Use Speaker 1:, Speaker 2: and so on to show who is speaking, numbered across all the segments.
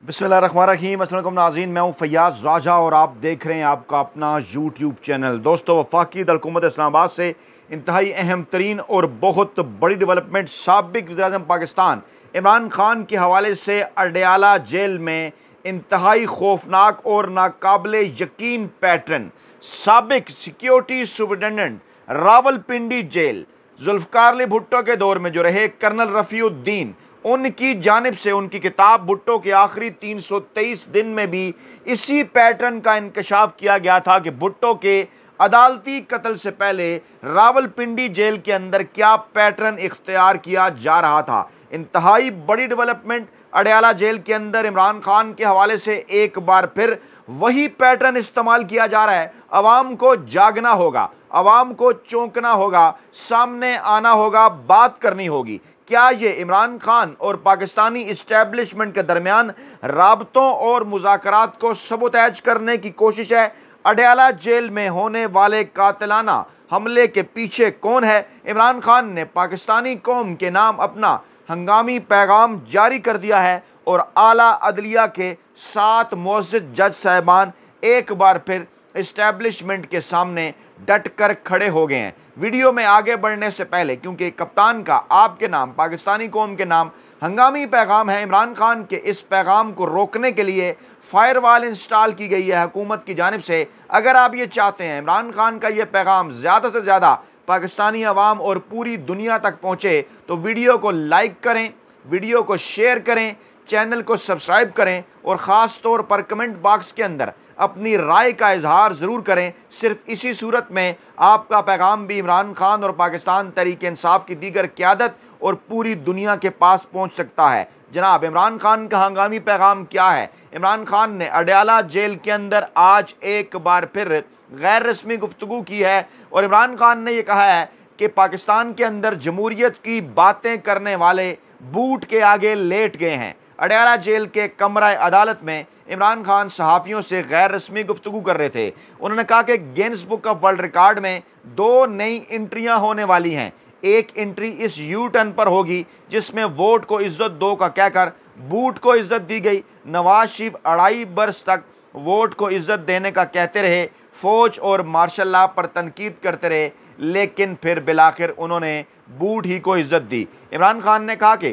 Speaker 1: बिस्मिल्लाहिर्रहमानिर्रहीम। अस्सलाम वालेकुम नाज़रीन, मैं हूँ फैयाज़ राजा और आप देख रहे हैं आपका अपना यूट्यूब चैनल। दोस्तों, वफाकी हुकूमत इस्लामाबाद से इंतहाई अहम तरीन और बहुत बड़ी डेवलपमेंट साबिक़ वज़ीर-ए-आज़म पाकिस्तान इमरान खान के हवाले से अडयाला जेल में इंतहाई खौफनाक और नाकाबिले यकीन पैटर्न। साबिक़ security superintendent Rawalpindi jail Zulfikar Ali Bhutto के दौर में जो रहे कर्नल रफ़ीउद्दीन, उनकी जानिब से उनकी किताब भुट्टो के आखिरी 323 दिन में भी इसी पैटर्न का इंकशाफ किया गया था कि भुट्टो के अदालती कत्ल से पहले रावलपिंडी जेल के अंदर क्या पैटर्न इख्तियार किया जा रहा था। इंतहाई बड़ी डेवलपमेंट अडयाला जेल के अंदर इमरान खान के हवाले से एक बार फिर वही पैटर्न इस्तेमाल किया जा रहा है। अवाम को जागना होगा, अवाम को चौंकना होगा, सामने आना होगा, बात करनी होगी। क्या ये इमरान खान और पाकिस्तानी इस्टेब्लिशमेंट के दरमियान राबतों और मुज़ाकरात को सबूतैज करने की कोशिश है? अडयाला जेल में होने वाले कातिलाना हमले के पीछे कौन है? इमरान खान ने पाकिस्तानी कौम के नाम अपना हंगामी पैगाम जारी कर दिया है और आला अदलिया के 7 मुअज़्ज़ज़ जज साहिबान एक बार फिर इस्टेब्लिशमेंट के सामने डट कर खड़े हो गए हैं। वीडियो में आगे बढ़ने से पहले, क्योंकि कप्तान का आपके नाम पाकिस्तानी कौम के नाम हंगामी पैगाम है, इमरान खान के इस पैगाम को रोकने के लिए फायरवॉल इंस्टॉल की गई है हुकूमत की जानिब से। अगर आप ये चाहते हैं इमरान खान का ये पैगाम ज़्यादा से ज़्यादा पाकिस्तानी अवाम और पूरी दुनिया तक पहुँचे, तो वीडियो को लाइक करें, वीडियो को शेयर करें, चैनल को सब्सक्राइब करें और ख़ास तौर पर कमेंट बॉक्स के अंदर अपनी राय का इजहार ज़रूर करें। सिर्फ इसी सूरत में आपका पैगाम भी इमरान खान और पाकिस्तान तहरीक इंसाफ की दीगर क़यादत और पूरी दुनिया के पास पहुंच सकता है। जनाब, इमरान खान का हंगामी पैगाम क्या है? इमरान खान ने अडयाला जेल के अंदर आज एक बार फिर गैर रस्मी गुफ्तगू की है और इमरान खान ने यह कहा है कि पाकिस्तान के अंदर जमहूरियत की बातें करने वाले बूट के आगे लेट गए हैं। अडयाला जेल के कमरा अदालत में इमरान खान सहाफ़ियों से गैर रस्मी गुफ्तगू कर रहे थे। उन्होंने कहा कि Guinness book of world record में 2 नई एंट्रियां होने वाली हैं। एक एंट्री इस यू टर्न पर होगी जिसमें वोट को इज्जत दो का कहकर बूट को इज्जत दी गई। नवाज शरीफ 2.5 बरस तक वोट को इज्जत देने का कहते रहे, फ़ौज और मार्शल लॉ पर तनकीद करते रहे, लेकिन फिर बिलाखिर उन्होंने बूट ही को इज्जत दी। इमरान खान ने कहा कि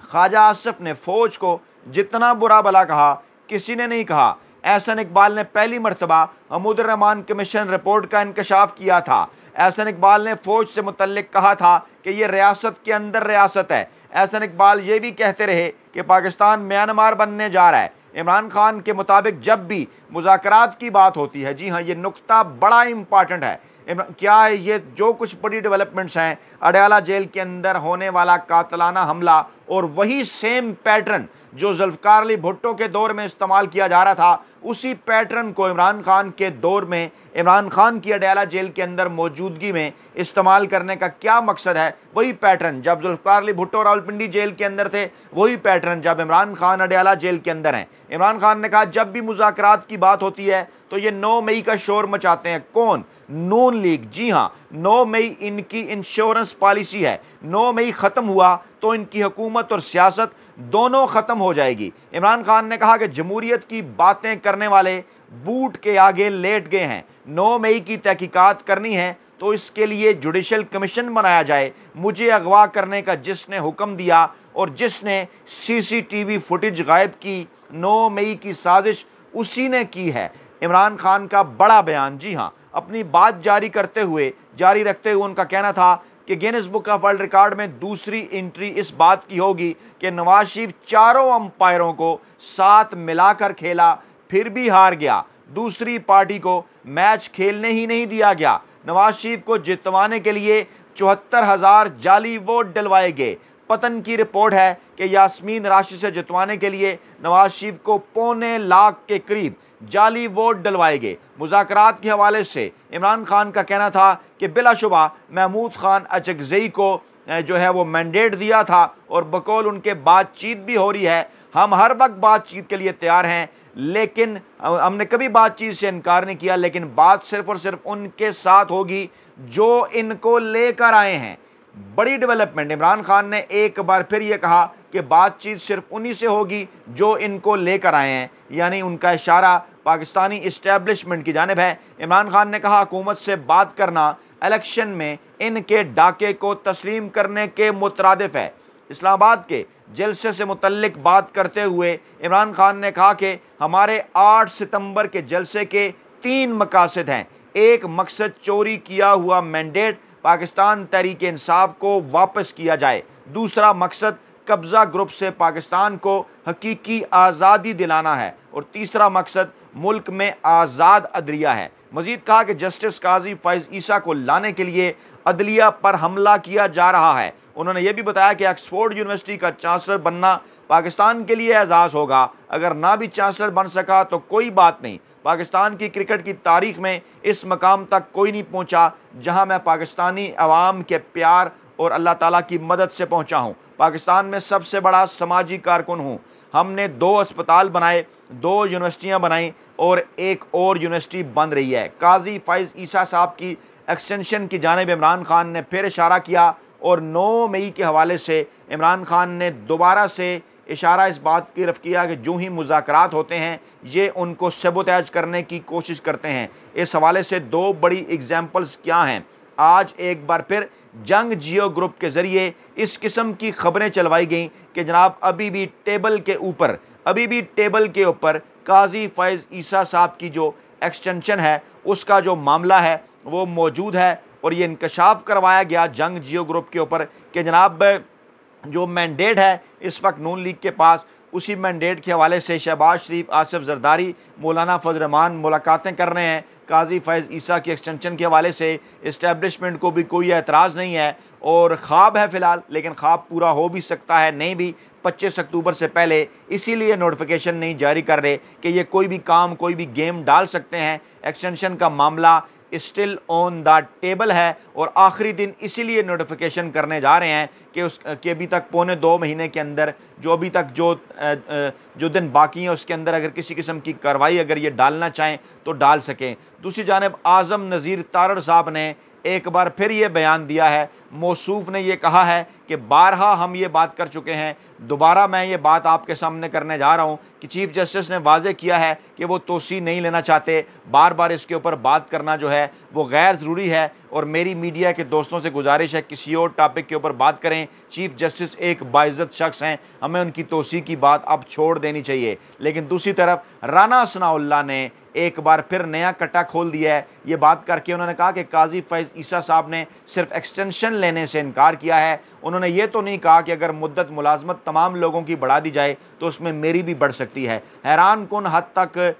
Speaker 1: ख्वाजा आसिफ ने फ़ौज को जितना बुरा भला कहा किसी ने नहीं कहा। एहसन इकबाल ने पहली मरतबा महमूदुर रहमान कमीशन रिपोर्ट का इंकशाफ किया था। एहसन इकबाल ने फ़ौज से मुतल्लिक कहा था कि ये रियासत के अंदर रियासत है। एहसन इकबाल ये भी कहते रहे कि पाकिस्तान म्यांमार बनने जा रहा है। इमरान खान के मुताबिक जब भी मुज़ाकरात की बात होती है, जी हाँ, ये नुक्ता बड़ा इंपॉर्टेंट है। क्या है ये जो कुछ बड़ी डेवलपमेंट्स हैं, अडयाला जेल के अंदर होने वाला कातलाना हमला और वही सेम पैटर्न जो जुल्फ़िकार अली भुट्टो के दौर में इस्तेमाल किया जा रहा था, उसी पैटर्न को इमरान खान के दौर में इमरान खान की अडयाला जेल के अंदर मौजूदगी में इस्तेमाल करने का क्या मकसद है? वही पैटर्न जब जुल्फ़िकार अली भुट्टो रावलपिंडी जेल के अंदर थे, वही पैटर्न जब इमरान खान अडयाला जेल के अंदर हैं। इमरान खान ने कहा जब भी मुज़ाकरात की बात होती है तो ये 9 मई का शोर मचाते हैं। कौन? नून लीग। जी हाँ, 9 मई इनकी इंश्योरेंस पॉलिसी है। 9 मई ख़त्म हुआ तो इनकी हुकूमत और सियासत दोनों ख़त्म हो जाएगी। इमरान खान ने कहा कि जमहूरियत की बातें करने वाले बूट के आगे लेट गए हैं। 9 मई की तहकीकात करनी है तो इसके लिए जुडिशल कमीशन बनाया जाए। मुझे अगवा करने का जिसने हुक्म दिया और जिसने CCTV फुटेज गायब की, 9 मई की साजिश उसी ने की है। इमरान खान का बड़ा बयान। जी हाँ, अपनी बात जारी रखते हुए उनका कहना था कि Guinness book of world record में दूसरी एंट्री इस बात की होगी कि नवाज शरीफ 4 अंपायरों को साथ मिलाकर खेला, फिर भी हार गया। दूसरी पार्टी को मैच खेलने ही नहीं दिया गया। नवाज शरीफ को जितवाने के लिए 74,000 जाली वोट डलवाए गए। पतन की रिपोर्ट है कि यास्मीन राशि से जितवाने के लिए नवाज शरीफ को 2.25 लाख के करीब जाली वोट डलवाए गए। मुज़ाकरात के हवाले से इमरान खान का कहना था कि बिलाशुबा महमूद खान अचकज़ई को जो है वो मैंडेट दिया था और बकौल उनके बातचीत भी हो रही है। हम हर वक्त बातचीत के लिए तैयार हैं, लेकिन हमने कभी बातचीत से इनकार नहीं किया, लेकिन बात सिर्फ और सिर्फ उनके साथ होगी जो इनको लेकर आए हैं। बड़ी डेवलपमेंट। इमरान खान ने एक बार फिर ये कहा कि बातचीत सिर्फ उन्हीं से होगी जो इनको लेकर आए हैं, यानी उनका इशारा पाकिस्तानी इस्टेब्लिशमेंट की जानिब है। इमरान खान ने कहा हुकूमत से बात करना इलेक्शन में इनके डाके को तस्लीम करने के मुतरादिफ है। इस्लामाबाद के जलसे से मुतल्लिक बात करते हुए इमरान खान ने कहा कि हमारे 8 सितंबर के जलसे के 3 मकासद हैं। एक मकसद चोरी किया हुआ मैंडेट पाकिस्तान तहरीक इंसाफ को वापस किया जाए, दूसरा मकसद कब्ज़ा ग्रुप से पाकिस्तान को हकीकी आज़ादी दिलाना है और तीसरा मकसद मुल्क में आज़ाद अदलिया है। मज़ीद कहा कि जस्टिस काजी फैज़ ईसा को लाने के लिए अदलिया पर हमला किया जा रहा है। उन्होंने ये भी बताया कि ऑक्सफोर्ड यूनिवर्सिटी का चांसलर बनना पाकिस्तान के लिए एजाज़ होगा। अगर ना भी चांसलर बन सका तो कोई बात नहीं, पाकिस्तान की क्रिकेट की तारीख में इस मकाम तक कोई नहीं पहुंचा जहां मैं पाकिस्तानी अवाम के प्यार और अल्लाह ताला की मदद से पहुंचा हूं। पाकिस्तान में सबसे बड़ा समाजी कारकुन हूं। हमने 2 अस्पताल बनाए, 2 यूनिवर्सिटियां बनाई और एक और यूनिवर्सिटी बन रही है। काजी फैज़ ईसा साहब की एक्सटेंशन की जानिब इमरान खान ने फिर इशारा किया और 9 मई के हवाले से इमरान खान ने दोबारा से इशारा इस बात की तरफ किया कि जो ही मुज़ाकरात होते हैं ये उनको सबोतेज करने की कोशिश करते हैं। इस हवाले से 2 बड़ी एग्जाम्पल्स क्या हैं। आज एक बार फिर जंग जियो ग्रुप के ज़रिए इस किस्म की खबरें चलवाई गई कि जनाब अभी भी टेबल के ऊपर काजी फैज़ ईसा साहब की जो एक्सटेंशन है उसका जो मामला है वो मौजूद है और ये इंकशाफ करवाया गया जंग जियो ग्रुप के ऊपर कि जनाब जो मैंडेट है इस वक्त नून लीग के पास, उसी मैंडेट के हवाले से शहबाज शरीफ, आसिफ जरदारी, मौलाना फजल रहमान मुलाकातें कर रहे हैं। काजी फैज़ ईसा की एक्सटेंशन के हवाले से इस्टेब्लिशमेंट को भी कोई एतराज़ नहीं है और ख्वाब है फ़िलहाल, लेकिन ख्वाब पूरा हो भी सकता है, नहीं भी 25 अक्टूबर से पहले, इसीलिए नोटिफिकेशन नहीं जारी कर रहे कि ये कोई भी काम, कोई भी गेम डाल सकते हैं। एक्सटेंशन का मामला स्टिल ऑन द टेबल है और आखिरी दिन इसीलिए नोटिफिकेशन करने जा रहे हैं कि अभी तक पौने 2 महीने के अंदर जो अभी तक जो दिन बाकी हैं उसके अंदर अगर किसी किस्म की कार्रवाई अगर ये डालना चाहें तो डाल सकें। दूसरी जानिब आज़म नज़ीर तारड़ साहब ने एक बार फिर ये बयान दिया है। मौसूफ ने यह कहा है कि बारहा हम ये बात कर चुके हैं, दोबारा मैं ये बात आपके सामने करने जा रहा हूँ कि चीफ़ जस्टिस ने वाज़े किया है कि वो तोसी नहीं लेना चाहते। बार बार इसके ऊपर बात करना जो है वो गैर ज़रूरी है और मेरी मीडिया के दोस्तों से गुजारिश है किसी और टॉपिक के ऊपर बात करें। चीफ़ जस्टिस एक बाइज़्ज़त शख्स हैं, हमें उनकी तोसी की बात अब छोड़ देनी चाहिए। लेकिन दूसरी तरफ राना सनाउल्लाह ने एक बार फिर नया कट्टा खोल दिया है। ये बात करके उन्होंने कहा कि काजी फैज़ ईसा साहब ने सिर्फ एक्सटेंशन लेने से इनकार किया है। उन्होंने ये तो नहीं कहा कि अगर मुद्दत मुलाजमत तमाम लोगों की बढ़ा दी जाए तो उसमें मेरी भी बढ़ सकती है। हैरान कुन हद तक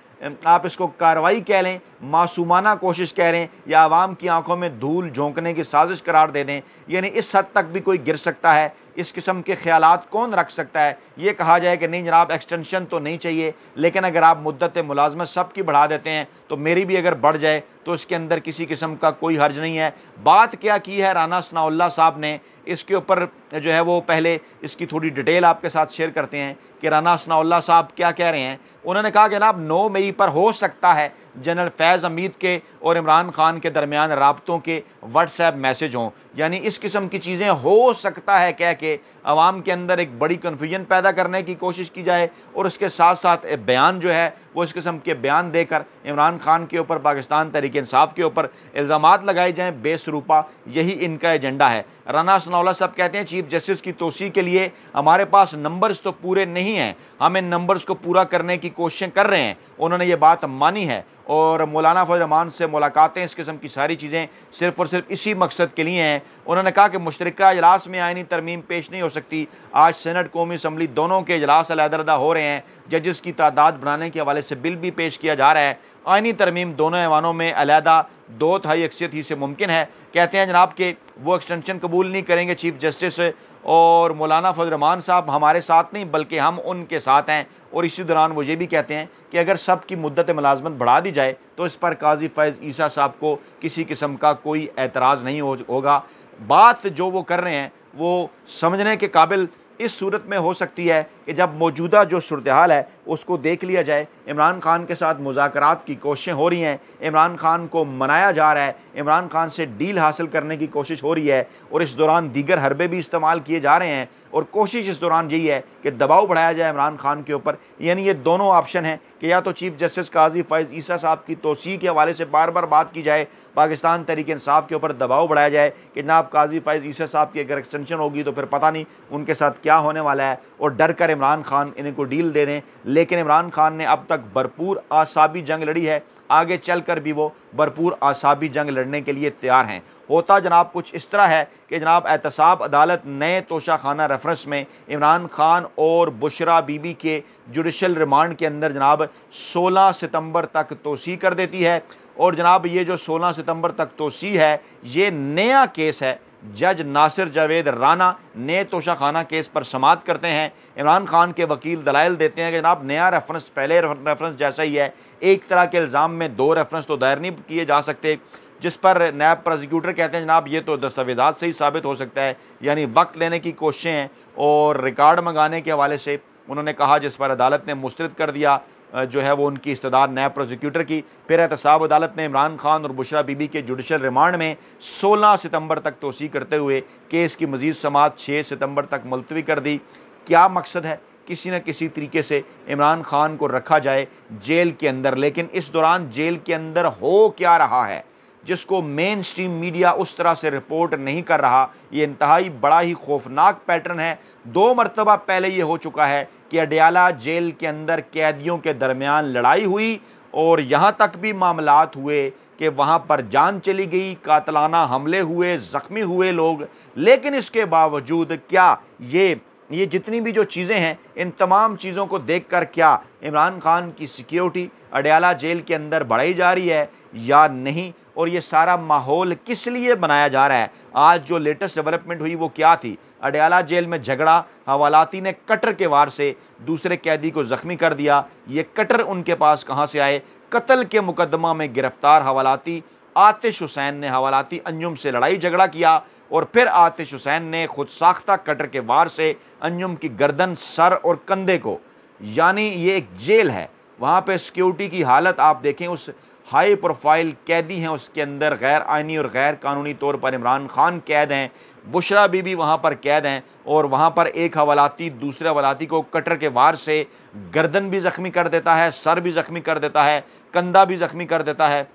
Speaker 1: आप इसको कार्रवाई कह लें, मासूमाना कोशिश कह लें या आवाम की आंखों में धूल झोंकने की साजिश करार दे दें, यानी इस हद तक भी कोई गिर सकता है। इस किस्म के ख्यालात कौन रख सकता है। ये कहा जाए कि नहीं जनाब एक्सटेंशन तो नहीं चाहिए, लेकिन अगर आप मुद्दत मुलाजमत सब की बढ़ा देते हैं तो मेरी भी अगर बढ़ जाए तो इसके अंदर किसी किस्म का कोई हर्ज नहीं है। बात क्या की है राना सनाउल्लाह साहब ने, इसके ऊपर जो है वो पहले इसकी थोड़ी डिटेल आपके साथ शेयर करते हैं कि राना सनाउल्लाह साहब क्या कह रहे हैं। उन्होंने कहा कि जनाब 9 मई पर हो सकता है जनरल फैज़ हमीद के और इमरान खान के दरमियान राब्तों के व्हाट्सएप मैसेज हों, यानी इस किस्म की चीज़ें हो सकता है कह के आवाम के अंदर एक बड़ी कन्फ्यूजन पैदा करने की कोशिश की जाए और उसके साथ साथ बयान जो है वो इस किस्म के बयान देकर इमरान खान के ऊपर, पाकिस्तान तहरीक इंसाफ के ऊपर इल्ज़ामात लगाए जाएँ बेसरूपा। यही इनका एजेंडा है। राना सनाउल्लाह साहब कहते हैं चीफ जस्टिस की तोसी के लिए हमारे पास नंबर्स तो पूरे नहीं हैं, हम इन नंबर्स को पूरा करने की कोशिशें कर रहे हैं। उन्होंने ये बात मानी है और मौलाना फजल रहमान से मुलाकातें, इस किस्म की सारी चीज़ें सिर्फ़ और सिर्फ इसी मकसद के लिए हैं। उन्होंने कहा कि मुश्तरका इजलास में आइनी तरमीम पेश नहीं हो सकती। आज सेनेट, कौमी असम्बली दोनों के इजलास अलहदा हो रहे हैं। जजेस की तादाद बढ़ाने के हवाले से बिल भी पेश किया जा रहा है। आइनी तरमीम दोनों ऐवानों में अलहदा 2/3 अक्सरियत ही से मुमकिन है। कहते हैं जनाब कि वो एक्सटेंशन कबूल नहीं करेंगे चीफ जस्टिस और मौलाना फजल रहमान साहब हमारे साथ नहीं बल्कि हम उनके साथ हैं। और इसी दौरान वो ये भी कहते हैं कि अगर सब की मुद्दत मुलाजमत बढ़ा दी जाए तो इस पर काजी फैज़ ईसा साहब को किसी किस्म का कोई एतराज़ नहीं होगा। बात जो वो कर रहे हैं वो समझने के काबिल इस सूरत में हो सकती है कि जब मौजूदा जो सूरत हाल है उसको देख लिया जाए। इमरान खान के साथ मुज़ाकरात की कोशिशें हो रही हैं, इमरान खान को मनाया जा रहा है, इमरान खान से डील हासिल करने की कोशिश हो रही है और इस दौरान दीगर हरबे भी इस्तेमाल किए जा रहे हैं और कोशिश इस दौरान यही है कि दबाव बढ़ाया जाए इमरान खान के ऊपर। यानी ये दोनों ऑप्शन हैं कि या तो चीफ जस्टिस काजी फ़ैज़ ईसा साहब की तोसी के हवाले से बार बार बात की जाए, पाकिस्तान तहरीक इंसाफ के ऊपर दबाव बढ़ाया जाए कि जनाब काजी फ़ैज़ ईसा साहब की अगर एक्सटेंशन होगी तो फिर पता नहीं उनके साथ क्या होने वाला है, और डर कर इमरान खान इन्हें को डील दे दें। लेकिन इमरान खान ने अब तक भरपूर आसाबी जंग लड़ी है, आगे चल कर भी वो भरपूर आसाबी जंग लड़ने के लिए तैयार हैं। होता जनाब कुछ इस तरह है कि जनाब एहतसाब अदालत नए तोशाखाना रेफरेंस में इमरान खान और बुशरा बीबी के जुडिशल रिमांड के अंदर जनाब 16 सितंबर तक तोसी कर देती है। और जनाब ये जो 16 सितंबर तक तोसी है ये नया केस है। जज नासिर जावेद राना नए तोशाखाना केस पर समाअत करते हैं। इमरान खान के वकील दलाइल देते हैं कि जनाब नया रेफरेंस पहले रेफरेंस जैसा ही है, एक तरह के इल्ज़ाम में 2 रेफरेंस तो दायर नहीं किए जा सकते, जिस पर नैब प्रोसिक्यूटर कहते हैं जनाब ये तो दस्तावेज़ात से ही साबित हो सकता है। यानी वक्त लेने की कोशिशें हैं और रिकॉर्ड मंगाने के हवाले से उन्होंने कहा, जिस पर अदालत ने मुस्तरद कर दिया जो है वो उनकी इस्तदाद नैब प्रोसिक्यूटर की। फिर एहतसाब अदालत ने इमरान खान और बुशरा बीबी के जुडिशल रिमांड में 16 सितंबर तक तोसी करते हुए केस की मज़ीद समाअत 6 सितंबर तक मुलतवी कर दी। क्या मकसद है? किसी न किसी तरीके से इमरान खान को रखा जाए जेल के अंदर, लेकिन इस दौरान जेल के अंदर हो क्या रहा है जिसको मेन स्ट्रीम मीडिया उस तरह से रिपोर्ट नहीं कर रहा। ये इंतहाई बड़ा ही खौफनाक पैटर्न है। 2 मरतबा पहले ये हो चुका है कि अडयाला जेल के अंदर कैदियों के दरमियान लड़ाई हुई और यहाँ तक भी मामलात हुए कि वहाँ पर जान चली गई, कातलाना हमले हुए, ज़ख्मी हुए लोग। लेकिन इसके बावजूद क्या ये जितनी भी जो चीज़ें हैं, इन तमाम चीज़ों को देखकर क्या इमरान खान की सिक्योरिटी अडयाला जेल के अंदर बढ़ाई जा रही है या नहीं, और ये सारा माहौल किस लिए बनाया जा रहा है? आज जो लेटेस्ट डेवलपमेंट हुई वो क्या थी? अडयाला जेल में झगड़ा, हवालाती ने कटर के वार से दूसरे कैदी को ज़ख्मी कर दिया। ये कटर उनके पास कहाँ से आए? कत्ल के मुकदमा में गिरफ्तार हवालाती आतिश हुसैन ने हवालाती अंजुम से लड़ाई झगड़ा किया और फिर आतिश हुसैन ने खुद साख्ता कटर के वार से अंजुम की गर्दन, सर और कंधे को, यानी ये एक जेल है, वहाँ पे सिक्योरिटी की हालत आप देखें। उस हाई प्रोफाइल कैदी हैं उसके अंदर, गैर आइनी और गैर कानूनी तौर पर इमरान खान कैद हैं, बुशरा बीबी वहाँ पर कैद हैं, और वहाँ पर एक हवालाती दूसरे हवालाती को कटर के वार से गर्दन भी ज़ख्मी कर देता है, सर भी ज़ख्मी कर देता है, कंधा भी ज़ख्मी कर देता है।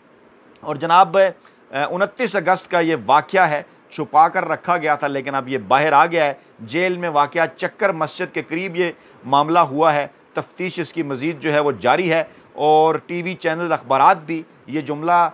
Speaker 1: और जनाब 29 अगस्त का ये वाक़या है, छुपा कर रखा गया था लेकिन अब ये बाहर आ गया है। जेल में वाक़या चक्कर मस्जिद के करीब ये मामला हुआ है। तफ्तीश इसकी मज़ीद जो है वो जारी है और टीवी चैनल अखबारात भी ये जुमला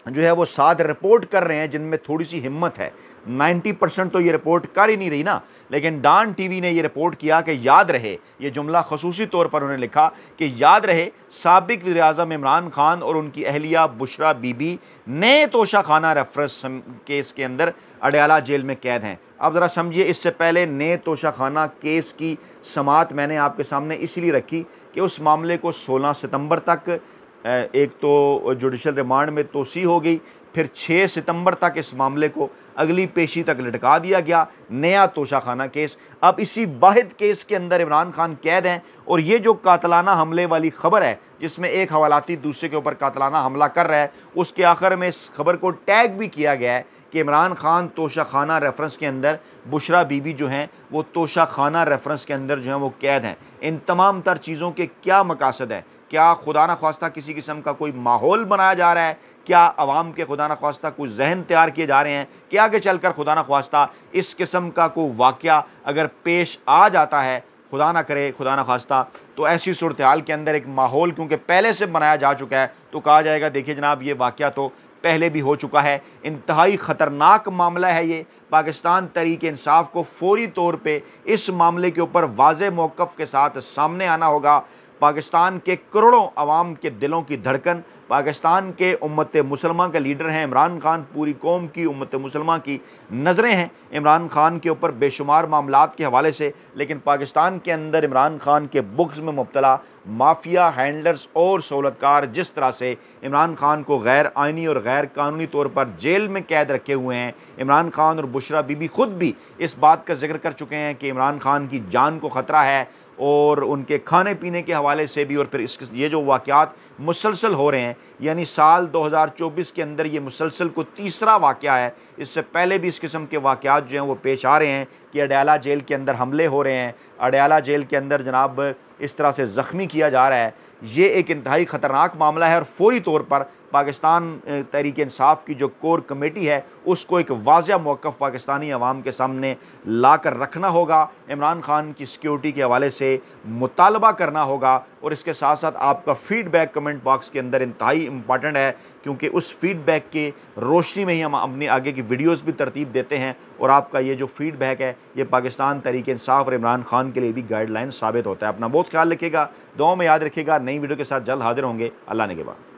Speaker 1: जो है वो साथ रिपोर्ट कर रहे हैं जिनमें थोड़ी सी हिम्मत है। 90% तो ये रिपोर्ट कर ही नहीं रही ना, लेकिन डान टीवी ने ये रिपोर्ट किया कि याद रहे, ये जुमला खसूसी तौर पर उन्होंने लिखा कि याद रहे साबिक वज़ीर-ए-आज़म इमरान खान और उनकी अहलिया बुशरा बीबी नए तोशाखाना रेफरेंस केस के अंदर अडयाला जेल में कैद हैं। अब ज़रा समझिए, इससे पहले नए तोशाखाना केस की समाअत मैंने आपके सामने इसलिए रखी कि उस मामले को 16 सितंबर तक एक तो जुडिशल रिमांड में तोसी हो गई, फिर 6 सितंबर तक इस मामले को अगली पेशी तक लटका दिया गया, नया तोशाखाना केस। अब इसी वाहिद केस के अंदर इमरान खान कैद हैं और ये जो कातलाना हमले वाली ख़बर है जिसमें एक हवालाती दूसरे के ऊपर कातलाना हमला कर रहा है, उसके आखिर में इस खबर को टैग भी किया गया है कि इमरान खान तोशाखाना रेफरेंस के अंदर, बुशरा बीबी जो हैं वो तोशाखाना रेफरेंस के अंदर जो हैं वो कैद हैं। इन तमाम तर चीज़ों के क्या मकासद हैं? क्या खुदा न ख्वास्ता किसी किस्म का कोई माहौल बनाया जा रहा है? क्या आवाम के खुदा न ख्वास्ता कुछ जहन तैयार किए जा रहे हैं कि आगे चलकर खुदा न ख्वास्ता इस किस्म का कोई वाक़या अगर पेश आ जाता है, खुदा ना करे खुदा न ख्वास्ता, तो ऐसी सूरत हाल के अंदर एक माहौल क्योंकि पहले से बनाया जा चुका है तो कहा जाएगा देखिए जनाब ये वाक़या तो पहले भी हो चुका है। इंतहाई ख़तरनाक मामला है ये। पाकिस्तान तहरीक इंसाफ को फौरी तौर पे इस मामले के ऊपर वाज़े मौक़िफ़ के साथ सामने आना होगा। पाकिस्तान के करोड़ों अवाम के दिलों की धड़कन, पाकिस्तान के उम्मत मुसलमान के लीडर हैं इमरान खान, पूरी कौम की उम्मत मुसलमान की नज़रें हैं इमरान खान के ऊपर बेशुमार मामलात के हवाले से। लेकिन पाकिस्तान के अंदर इमरान खान के बुग़्ज़ में मुब्तला माफिया हैंडलर्स और सहूलतकार जिस तरह से इमरान खान को गैर आइनी और गैर कानूनी तौर पर जेल में कैद रखे हुए हैं, इमरान खान और बुशरा बीबी खुद भी इस बात का जिक्र कर चुके हैं कि इमरान खान की जान को ख़तरा है और उनके खाने पीने के हवाले से भी, और फिर ये जो वाक़यात मुसलसल हो रहे हैं, यानी साल 2024 के अंदर ये मुसलसल को तीसरा वाक़या है। इससे पहले भी इस किस्म के वाक़यात जो हैं वो पेश आ रहे हैं कि अडयाला जेल के अंदर हमले हो रहे हैं, अडयाला जेल के अंदर जनाब इस तरह से ज़ख्मी किया जा रहा है। ये एक इंतहाई ख़तरनाक मामला है और फौरी तौर पर पाकिस्तान तहरीक इंसाफ की जो कोर कमेटी है उसको एक वाज़ेह मौक़िफ़ पाकिस्तानी अवाम के सामने ला कर रखना होगा। इमरान खान की सिक्योरिटी के हवाले से मुतालबा करना होगा और इसके साथ साथ आपका फ़ीडबैक कमेंट बॉक्स के अंदर इंतहाई इम्पॉर्टेंट है, क्योंकि उस फ़ीडबैक के रोशनी में ही हम अपनी आगे की वीडियोज़ भी तरतीब देते हैं और आपका ये जो फ़ीडबैक है ये पाकिस्तान तहरीक इंसाफ और इमरान खान के लिए भी गाइडलाइन साबित होता है। अपना बहुत ख्याल रखिएगा, दुआ में याद रखिएगा। नई वीडियो के साथ जल्द हाजिर होंगे। अल्लाह ने के बाद।